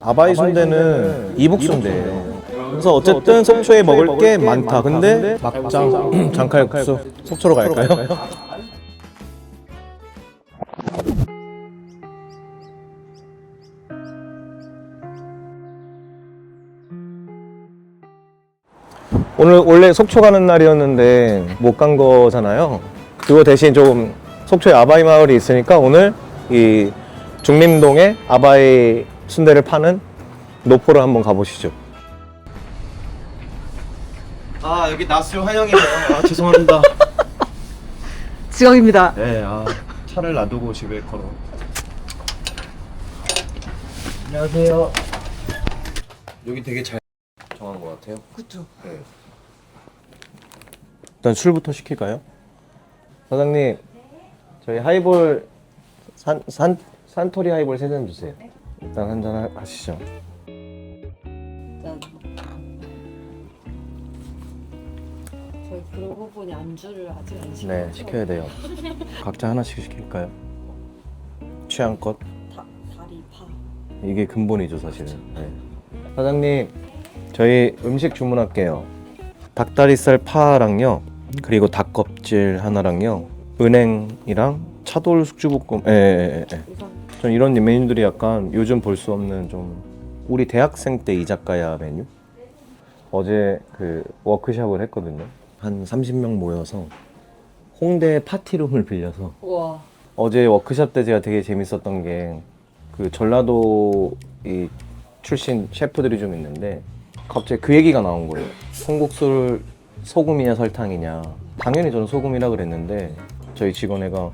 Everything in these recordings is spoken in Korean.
아바이 순대는 이북 순대예요. 그래서 어쨌든 속초에 먹을 게 많다. 근데 막장, 장칼국수 속초로 갈까요? 오늘 원래 속초 가는 날이었는데 못 간 거잖아요. 그거 대신 좀 속초에 아바이 마을이 있으니까 오늘 이 중림동에 아바이 순대를 파는 노포를 한번 가보시죠. 아, 여기 낯을 환영이네요. 아, 죄송합니다. 지영입니다. 네, 차를 놔두고 집에 걸어. 안녕하세요. 여기 되게 잘 정한 것 같아요. 그쵸. 네. 일단 술부터 시킬까요? 사장님, 저희 하이볼 산토리 하이볼 3잔 주세요. 일단 한 잔 하시죠. 일단 저희 그러고 보니 안주를 아직 안 시켰죠? 네, 시켜야 돼요. 각자 하나씩 시킬까요? 취향껏? 다리, 파. 이게 근본이죠, 사실은. 네. 사장님, 저희 음식 주문할게요. 닭다리살 파랑요, 그리고 닭껍질 하나랑요, 은행이랑 차돌 숙주볶음. 예. 전 이런 메뉴들이 약간 요즘 볼 수 없는 좀 우리 대학생 때 이자카야 메뉴? 어제 그 워크숍을 했거든요. 한 30명 모여서 홍대 파티룸을 빌려서 우와. 어제 워크숍 때 제가 되게 재밌었던 게 그 전라도 이 출신 셰프들이 좀 있는데 갑자기 그 얘기가 나온 거예요. 콩국수를 소금이냐 설탕이냐. 당연히 저는 소금이라 그랬는데 저희 직원애가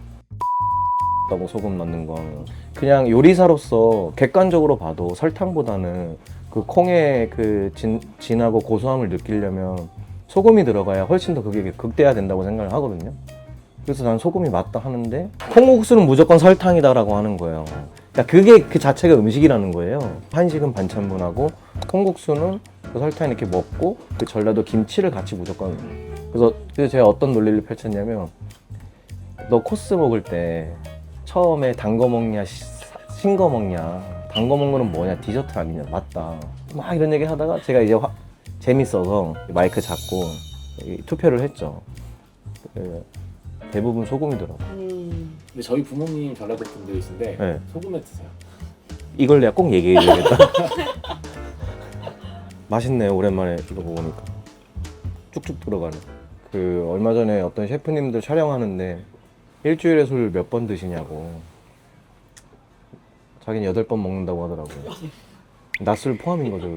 라고 소금 넣는 건 그냥 요리사로서 객관적으로 봐도 설탕보다는 그 콩의 그 진하고 고소함을 느끼려면 소금이 들어가야 훨씬 더 그게 극대화된다고 생각을 하거든요. 그래서 난 소금이 맞다 하는데 콩국수는 무조건 설탕이다라고 하는 거예요. 그러니까 그게 그 자체가 음식이라는 거예요. 한식은 반찬분하고 콩국수는 그 설탕 이렇게 먹고 그 전라도 김치를 같이 무조건. 그래서 제가 어떤 논리를 펼쳤냐면 너 코스 먹을 때 처음에 단 거 먹냐 신 거 먹냐, 단 거 먹는 거는 뭐냐, 디저트 아니냐, 맞다 막 이런 얘기 하다가 제가 이제 재밌어서 마이크 잡고 투표를 했죠. 대부분 소금이더라고요. 근데 저희 부모님 전라도 분들이신데 네. 소금에 드세요. 이걸 내가 꼭 얘기해줘야겠다. 맛있네요. 오랜만에 이거 먹으니까 쭉쭉 들어가네. 그 얼마 전에 어떤 셰프님들 촬영하는데 일주일에 술 몇 번 드시냐고. 자기는 8번 먹는다고 하더라고요. 낮술 포함인 거죠.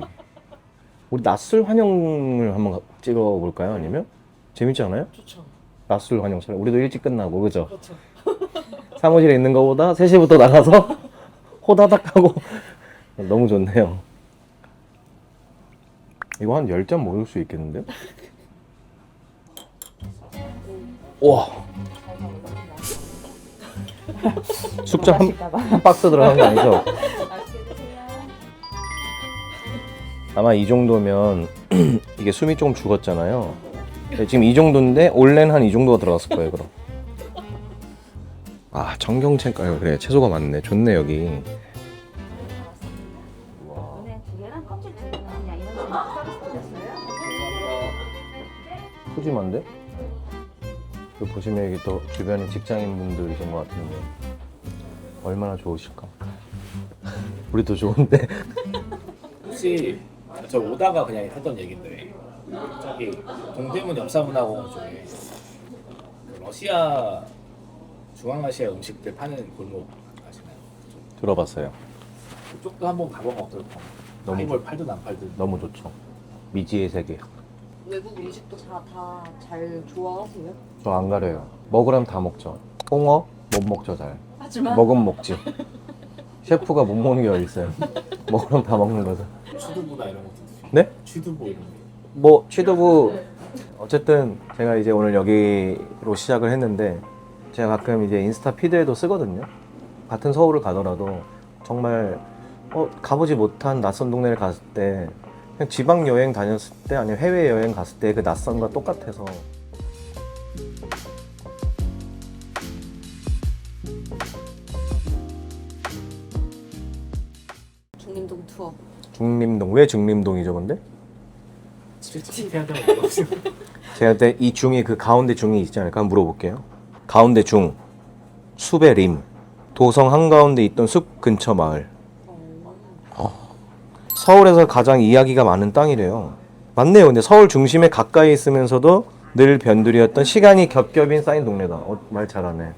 우리 낮술 환영을 한번 찍어볼까요? 아니면? 재밌지 않아요? 좋죠. 낮술 환영 촬영. 우리도 일찍 끝나고, 그죠? 그렇죠. 사무실에 있는 거보다 3시부터 나가서 호다닥 하고 너무 좋네요. 이거 한 10잔 먹을 수 있겠는데요? 우와. 숙자 한 박스 들어간 거 아니죠? 아마 이 정도면 이게 숨이 조금 죽었잖아요. 지금 이 정도인데 원래는 한 이 정도가 들어갔을 거예요. 그럼 아, 청경채가요. 그래, 채소가 많네. 좋네 여기. 오늘 두개랑 껍질 두 개는 그냥 이런 식으로 서비스 드렸어요. 푸짐한데? 여기 보시면 여기 또 주변에 직장인분들이신 것 같은데 얼마나 좋으실까? 우리도 좋은데. 혹시 저 오다가 그냥 했던 얘긴데 저기 동대문 역사문화공원 쪽에 그 러시아 중앙아시아 음식들 파는 골목 아시나요? 들어봤어요. 그쪽도 한번 가보면 어떨까? 너무 하이볼 팔든 안 팔든. 너무 좋죠. 미지의 세계. 외국 음식도 다 잘 좋아하세요? 저 안 가려요. 먹으라면 다 먹죠. 홍어 못 먹죠 잘. 하지만 먹으면 먹지. 셰프가 못 먹는 게 어디 있어요. 먹으라면 다 먹는 거죠. 취두부나 이런 것도 드시고. 네? 취두부 이런 거. 뭐 취두부 어쨌든 제가 이제 오늘 여기로 시작을 했는데 제가 가끔 이제 인스타 피드에도 쓰거든요. 같은 서울을 가더라도 정말 가보지 못한 낯선 동네를 갔을 때 그냥 지방 여행 다녔을 때 아니면 해외 여행 갔을 때 그 낯선과 똑같아서 중림동 투어. 중림동. 왜 중림동이죠, 근데? 해야 되는 거 제가 그때 이 중이 그 가운데 중이 있지 않을까 한번 물어볼게요. 가운데 중, 숲의 림, 도성 한가운데 있던 숲 근처 마을. 서울에서 가장 이야기가 많은 땅이래요. 맞네요. 근데 서울 중심에 가까이 있으면서도 늘 변두리였던 시간이 겹겹이 쌓인 동네다. 말 잘하네.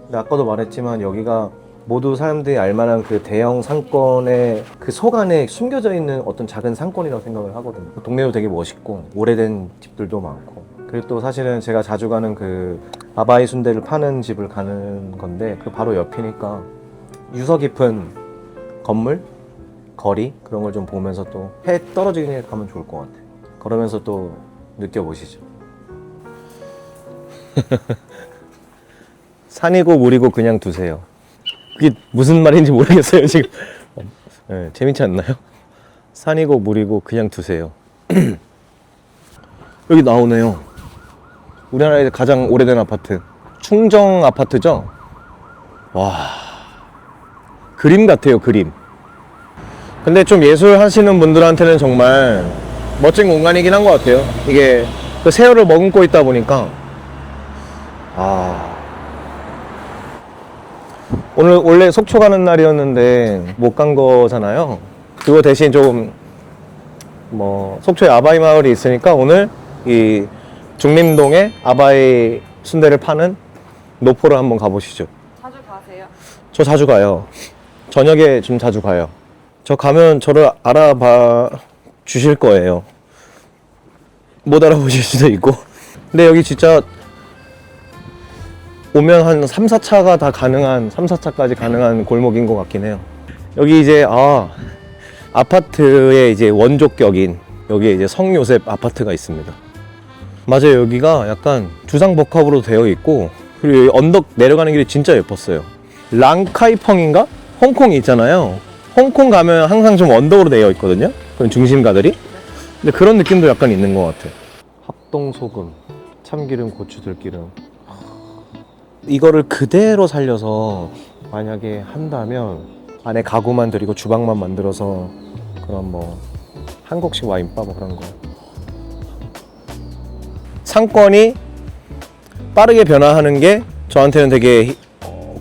근데 아까도 말했지만 여기가 모두 사람들이 알만한 그 대형 상권의 그 속 안에 숨겨져 있는 어떤 작은 상권이라고 생각을 하거든요. 동네도 되게 멋있고 오래된 집들도 많고. 그리고 또 사실은 제가 자주 가는 그 아바이 순대를 파는 집을 가는 건데 그 바로 옆이니까 유서 깊은 건물, 거리 그런 걸 좀 보면서 또 해 떨어지기 전에 가면 좋을 것 같아요. 그러면서 또 느껴보시죠. 산이고 물이고 그냥 두세요. 그게 무슨 말인지 모르겠어요 지금. 네, 재밌지 않나요? 산이고 물이고 그냥 두세요. 여기 나오네요. 우리나라에서 가장 오래된 아파트 충정 아파트죠? 와, 그림 같아요, 그림. 근데 좀 예술 하시는 분들한테는 정말 멋진 공간이긴 한 것 같아요. 이게 그 세월을 머금고 있다 보니까. 오늘 원래 속초 가는 날이었는데 못 간 거잖아요. 그거 대신 좀 뭐 속초에 아바이 마을이 있으니까 오늘 이 중림동에 아바이 순대를 파는 노포를 한번 가보시죠. 자주 가세요? 저 자주 가요. 저녁에 좀 자주 가요. 저 가면 저를 알아봐 주실 거예요. 못 알아보실 수도 있고. 근데 여기 진짜 오면 한 3, 4차가 다 가능한, 3, 4차까지 가능한 골목인 것 같긴 해요. 여기 이제 아파트의 이제 원조격인 여기에 이제 성요셉 아파트가 있습니다. 맞아요. 여기가 약간 주상복합으로 되어 있고 그리고 여기 언덕 내려가는 길이 진짜 예뻤어요. 랑카이펑인가? 홍콩이 있잖아요. 홍콩 가면 항상 좀 언덕으로 되어 있거든요. 그런 중심가들이. 근데 그런 느낌도 약간 있는 것 같아요. 합동소금, 참기름, 고추, 들기름. 이거를 그대로 살려서 만약에 한다면 안에 가구만 들이고 주방만 만들어서 그런 뭐 한국식 와인바 뭐 그런 거. 상권이 빠르게 변화하는 게 저한테는 되게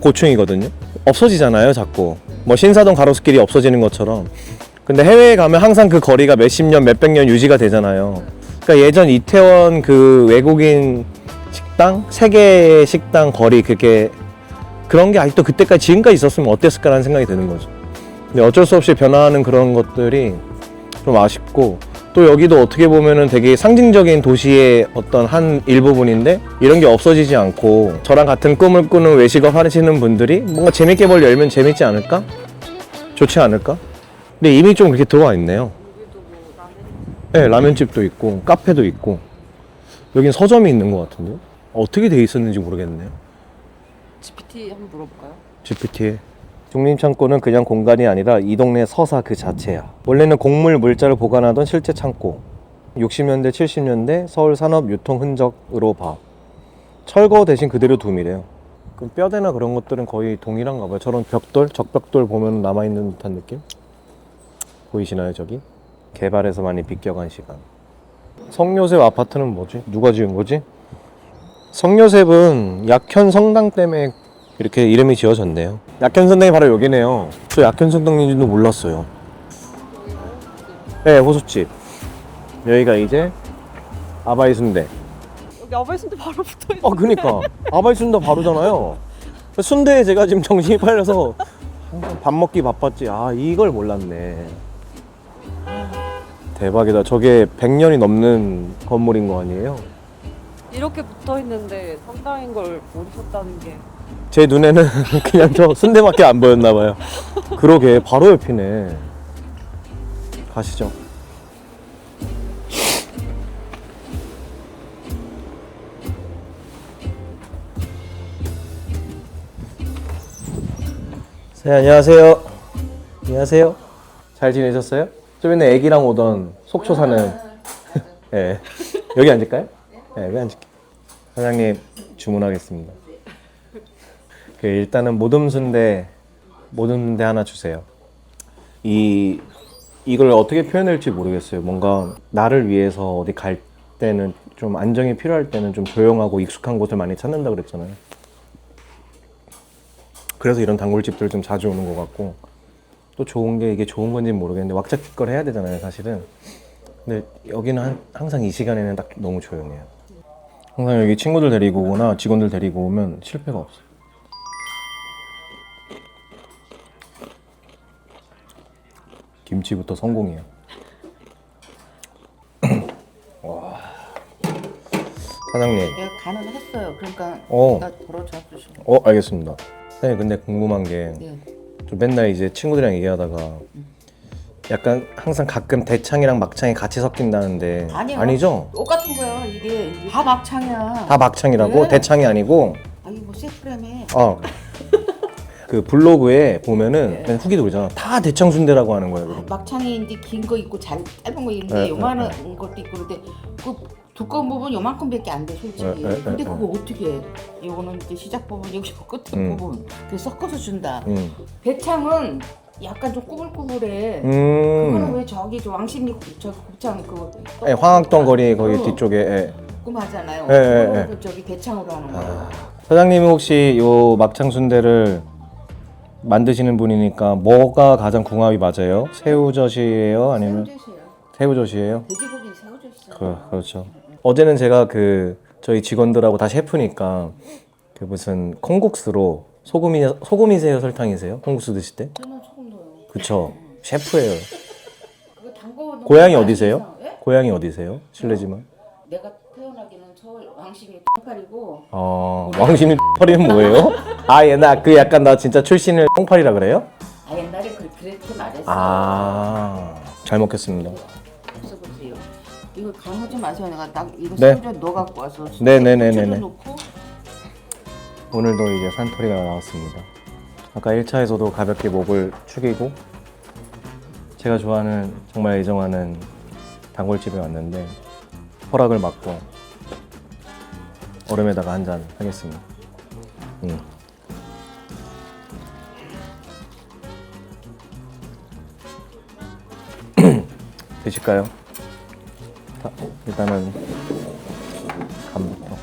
고충이거든요. 없어지잖아요, 자꾸. 뭐 신사동 가로수길이 없어지는 것처럼. 근데 해외에 가면 항상 그 거리가 몇십 년, 몇백 년 유지가 되잖아요. 그러니까 예전 이태원 그 외국인 식당, 세계 식당 거리 그런 게 아직도 그때까지 지금까지 있었으면 어땠을까라는 생각이 드는 거죠. 근데 어쩔 수 없이 변화하는 그런 것들이 좀 아쉽고 또 여기도 어떻게 보면은 되게 상징적인 도시의 어떤 한 일부분인데 이런 게 없어지지 않고 저랑 같은 꿈을 꾸는 외식업 하시는 분들이 뭔가 재밌게 뭘 열면 재밌지 않을까? 좋지 않을까? 근데 이미 좀 그렇게 들어와 있네요. 여기도 뭐 라면 네, 라면집도 있고 카페도 있고 여긴 서점이 있는 것 같은데요? 어떻게 돼 있었는지 모르겠네요. GPT 한번 물어볼까요? GPT에 중림창고는 그냥 공간이 아니라 이 동네 서사 그 자체야. 원래는 곡물 물자를 보관하던 실제 창고. 60년대 70년대 서울 산업 유통 흔적으로 봐. 철거 대신 그대로 둠이래요. 그럼 뼈대나 그런 것들은 거의 동일한가 봐요. 저런 벽돌, 적벽돌 보면 남아있는 듯한 느낌? 보이시나요 저기? 개발에서 많이 비껴간 시간. 성요셉 아파트는 뭐지? 누가 지은 거지? 성요셉은 약현 성당 때문에 이렇게 이름이 지어졌네요. 약현 성당이 바로 여기네요. 저 약현 성당인지도 몰랐어요. 네, 호수집. 여기가 이제 아바이 순대. 여기 아바이 순대 바로 붙어있는 그니까 아바이 순대 바로잖아요. 순대에 제가 지금 정신이 팔려서 항상 밥 먹기 바빴지. 이걸 몰랐네. 대박이다. 저게 100년이 넘는 건물인 거 아니에요? 이렇게 붙어있는데 성당인 걸 모르셨다는 게 제 눈에는 그냥 저 순대밖에 안 보였나 봐요. 그러게 바로 옆이네. 가시죠. 네, 안녕하세요. 안녕하세요. 잘 지내셨어요? 좀 전에 애기랑 오던 속초 사는 네. 여기 앉을까요? 네, 여기 앉을게요. 사장님 주문하겠습니다. 일단은 모듬순대 하나 주세요. 이 이걸 어떻게 표현할지 모르겠어요. 뭔가 나를 위해서 어디 갈 때는 좀 안정이 필요할 때는 좀 조용하고 익숙한 곳을 많이 찾는다 그랬잖아요. 그래서 이런 단골집들 좀 자주 오는 것 같고, 또 좋은 게 이게 좋은 건지는 모르겠는데 왁자지껄 해야 되잖아요, 사실은. 근데 여기는 항상 이 시간에는 딱 너무 조용해요. 항상 여기 친구들 데리고 오거나 직원들 데리고 오면 실패가 없어요. 김치부터 성공이에요. 와. 사장님. 내가 간을 했어요. 그러니까 어. 나 덜어줘 주시고. 알겠습니다. 사장님, 근데 궁금한 게, 네. 좀 맨날 이제 친구들이랑 얘기하다가 약간 항상 가끔 대창이랑 막창이 같이 섞인다는데 아니요. 아니죠? 똑같은 거야. 이게 다 막창이야. 다 막창이라고? 네. 대창이 아니고? 아니 뭐 세프라며. 그 블로그에 보면은 네. 그냥 후기도 그러잖아. 다 대창 순대라고 하는 거예요. 그럼. 막창이 이제 긴 거 있고 짧은 거 있는데 네, 요만한 것도 있고 그런데 그 두꺼운 부분 요만큼밖에 안 돼 솔직히. 네, 근데 네. 그거 어떻게 해? 요거는 이제 시작 부분 여기 끝에 부분 그래서 섞어서 준다. 대창은 약간 좀 꾸불꾸불해. 그거는 왜 저기 저 왕십리 저 곱창 그 예, 황학동 거리 거기 뒤쪽에. 예. 하잖아요. 예, 예, 예. 그거 저기 대창으로 하는 거. 사장님이 혹시 요 막창 순대를 만드시는 분이니까 뭐가 가장 궁합이 맞아요? 새우젓이에요? 아니면 새우젓이에요? 돼지고기 새우젓 있어. 그렇죠. 어제는 제가 그 저희 직원들하고 다 셰프니까 그 무슨 콩국수로 소금이세요, 설탕이세요? 콩국수 드실 때? 저는 조금 더요. 그쵸. 셰프예요. 그거 담궈. 고향이 어디세요? 고향이 어디세요? 실례지만. 내가 태어나기는 서울 왕십리 똥파리고. 왕신이 똥파리는 뭐예요? 나 그 약간 나 진짜 출신을 똥파리라 그래요? 옛날에 그렇게 말했어. 잘 먹겠습니다. 없어보세요. 이거 강하지 마세요. 내가 딱 이거 네. 새우젓 넣어 갖고 와서. 네네네네네. 넣고. 오늘도 이제 산토리가 나왔습니다. 아까 1차에서도 가볍게 목을 축이고 제가 좋아하는, 정말 애정하는 단골집에 왔는데 허락을 받고 얼음에다가 한 잔 하겠습니다. 드실까요? 자, 일단은 간부터.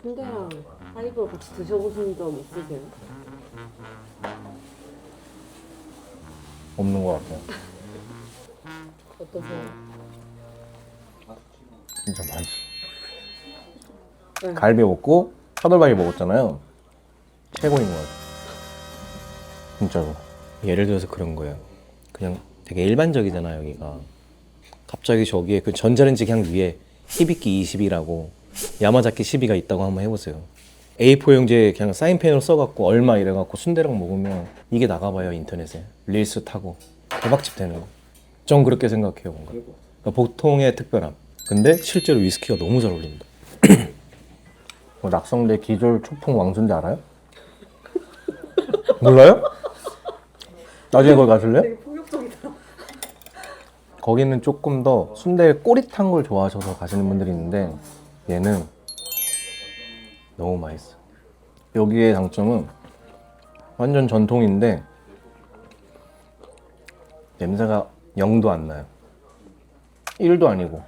순대랑 하이볼 같이 드셔보신 적 있으세요? 없는 것 같아요. 어떠세요? 진짜 맛있어. 네. 갈비 먹고 차돌박이 먹었잖아요. 최고인 것 같아요. 진짜로. 예를 들어서 그런 거예요. 그냥 되게 일반적이잖아요, 여기가. 갑자기 저기에 그 전자레인지 그냥 위에 히비키 20이라고 야마자키 12가 있다고 한번 해보세요. A4 용지에 그냥 사인펜으로 써갖고 얼마 이래갖고 순대랑 먹으면 이게 나가봐요, 인터넷에. 릴스 타고. 대박집 되는 거. 전 그렇게 생각해요, 뭔가. 그러니까 보통의 특별함. 근데 실제로 위스키가 너무 잘 어울린다. 낙성대 기졸 초풍 왕순대 알아요? 몰라요? 나중에 거기 가실래요? 되게 폭력적이다. 거기는 조금 더 순대에 꼬릿한 걸 좋아하셔서 가시는 분들이 있는데 얘는 너무 맛있어. 여기의 장점은 완전 전통인데 냄새가 0도 안 나요. 1도 아니고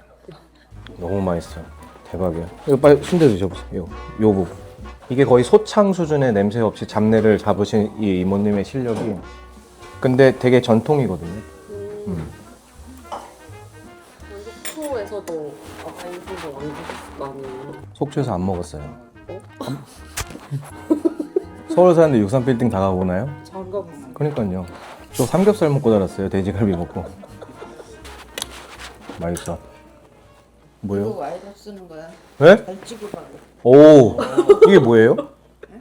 너무 맛있어요. 대박이야. 이거 빨리 순대 드셔보세요. 요 부분. 이게 거의 소창 수준의 냄새 없이 잡내를 잡으신 이 이모님의 실력이. 근데 되게 전통이거든요. 속초에서도 아바이순대 왕국 많이 속초에서 안 먹었어요. 서울 사는데 63빌딩 다 가보나요? 장갑 그러니까요. 저 삼겹살 먹고 자랐어요. 돼지갈비 먹고. 맛있어. 이거 뭐요? 와이드 쓰는 거야. 네? 잘 찍어봐. 오, 이게 뭐예요?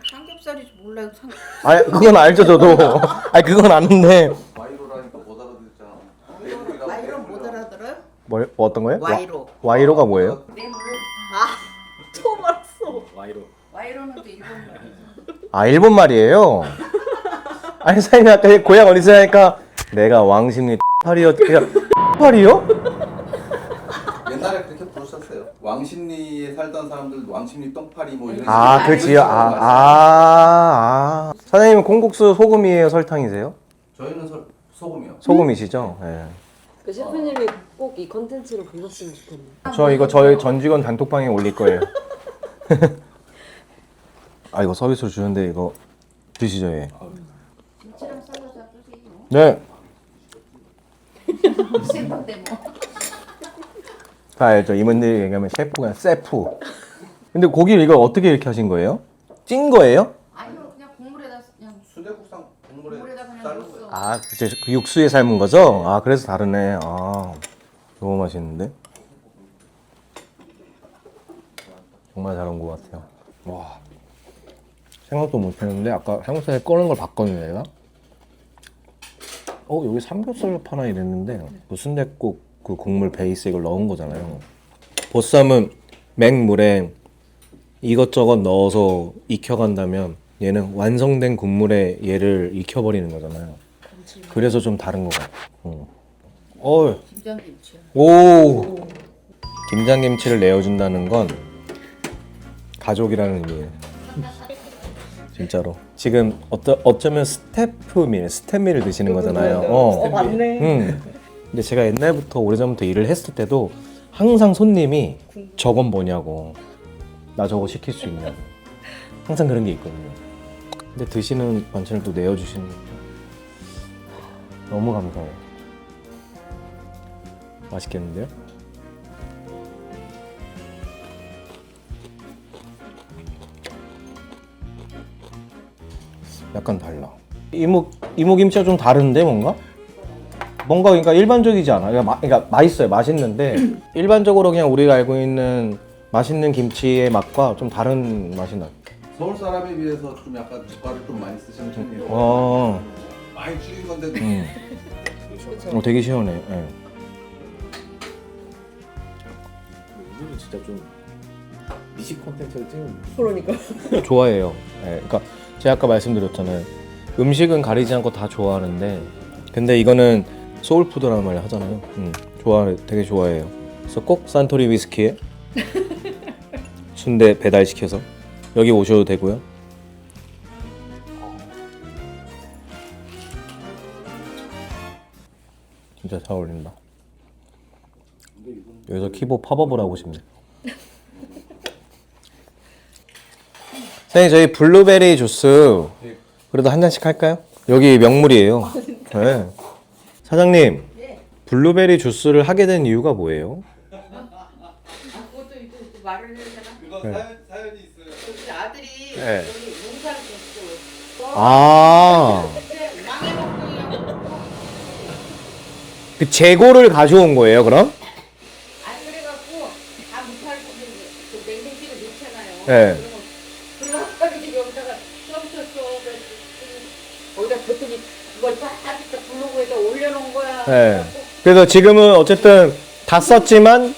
삼겹살이 몰라요. 아니, 그건 알죠, 저도. 아니, 그건 아는데. 와이로라니까 못 알아듣잖아. 와이로 못 알아들어요? 뭐 어떤 거예요? 와이로. 와이로가 뭐예요? 처음 알았어. 와이로. 와이로는 또 일본 말이야. 아, 일본 말이에요? 아니 사장님 아까 고향 어디서 하니까 내가 왕십리 팔이요? 팔이요? 옛날에 그렇게 부르셨어요. 왕십리에 살던 사람들 왕십리 똥파리 뭐 이런. 아, 그 지역 사장님은 콩국수 소금이에요, 설탕이세요? 저희는 소금이요. 소금이시죠? 네. 그 셰프님이 꼭 이 컨텐츠를 보셨으면 좋겠네요. 저 이거 저희 전 직원 단톡방에 올릴 거예요. 아 이거 서비스로 주는데 이거 드시죠, 예. 김치랑 썰어서 주세요. 네. 생건데 뭐. 다 알죠. 임원들이 얘기하면 셰프가 세프. 근데 고기를 이거 어떻게 이렇게 하신 거예요? 찐 거예요? 아니요, 그냥 국물에다 그냥 수제국상 국물에 국물에다 그냥 삶은 넣었어. 거예요. 아, 그 육수에 삶은 거죠? 아, 그래서 다르네. 아, 너무 맛있는데? 정말 잘 온 것 같아요. 와, 생각도 못했는데 아까 삼겹살에 꺼는 걸 봤거든요, 내가. 여기 삼겹살 파나 이랬는데 그 순댓국 그 국물 베이스 이걸 넣은 거잖아요. 보쌈은 맹물에 이것저것 넣어서 익혀간다면 얘는 완성된 국물에 얘를 익혀버리는 거잖아요. 그래서 좀 다른 것 같아요. 김장김치야. 오! 김장김치를 내어준다는 건 가족이라는 의미예요. 진짜로. 지금 어쩌면 스텝미를 드시는 거잖아요. 맞네. 근데 제가 옛날부터 오래전부터 일을 했을 때도 항상 손님이 저건 뭐냐고, 나 저거 시킬 수 있냐고, 항상 그런 게 있거든요. 근데 드시는 반찬을 또 내어주시는 거 너무 감사해요. 맛있겠는데요? 약간 달라. 이모김치가 좀 다른데 뭔가 그러니까 일반적이지 않아. 그러니까 맛있어요. 맛있는데 일반적으로 그냥 우리가 알고 있는 맛있는 김치의 맛과 좀 다른 맛이 나요. 서울 사람에 비해서 좀 약간 젓갈을 좀 많이 쓰시는 편이에요. 많이 줄인 건데도 되게 시원해요. 예. 오늘은 진짜 좀 미식 콘텐츠를 찍는. 그러니까. 좋아해요. 예. 그러니까 제가 아까 말씀드렸잖아요. 음식은 가리지 않고 다 좋아하는데, 근데 이거는 소울푸드라는 말을 하잖아요. 되게 좋아해요. 그래서 꼭 산토리 위스키에 순대 배달시켜서 여기 오셔도 되고요. 진짜 잘 어울린다. 여기서 키보 팝업을 하고 싶네. 선생님, 저희 블루베리 주스 그래도 한 잔씩 할까요? 여기 명물이에요. 네. 사장님, 블루베리 주스를 하게 된 이유가 뭐예요? 그것도 이거 말을 해야 되나? 이거 네. 사연이 있어요. 우리 아들이 네. 여기 농사를 졌어. 아, 근데 망해먹고 그 재고를 가져온 거예요, 그럼? 안 그래갖고 다 못팔고 그 냉동실에 넣잖아요. 네. 그래가지고 여기다가 썸쳤어. 거기다 뒀더니 그걸 딱 블로그에다 올려놓은 거야. 네. 그래서 지금은 어쨌든 다 썼지만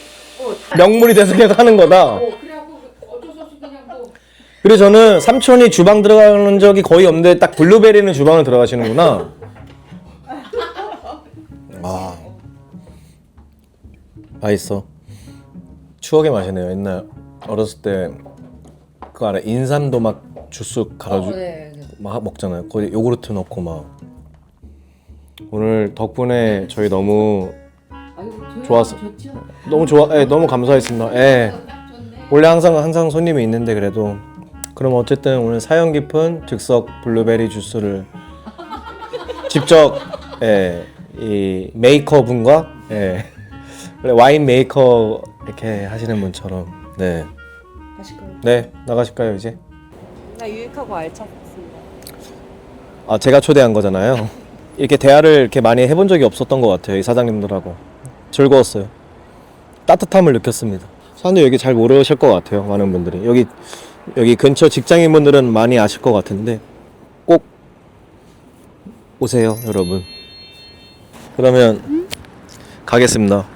명물이 돼서 계속 하는 거다. 그래갖고 어쩔 수 없이 그냥 뭐 그래서 저는 삼촌이 주방 들어가는 적이 거의 없는데 딱 블루베리는 주방을 들어가시는구나. 아, 맛있어. 추억의 맛이네요. 옛날 어렸을 때 그거 알아? 인삼도 막 주스 갈아주 막 먹잖아요. 거기 요구르트 넣고 막. 오늘 덕분에 저희 너무 좋았어. 너무 좋아. 너무 감사했습니다. 원래 항상 손님이 있는데 그래도 그럼 어쨌든 오늘 사연 깊은 즉석 블루베리 주스를 직접 이 메이커 분과 원래 와인 메이커 이렇게 하시는 분처럼 가실까요? 네 나가실까요 이제? 나 유익하고 알찼습니다. 아 제가 초대한 거잖아요. 이렇게 대화를 이렇게 많이 해본 적이 없었던 것 같아요. 이 사장님들하고 즐거웠어요. 따뜻함을 느꼈습니다. 사람들 여기 잘 모르실 것 같아요. 많은 분들이 여기 근처 직장인분들은 많이 아실 것 같은데 꼭 오세요, 여러분. 그러면 가겠습니다.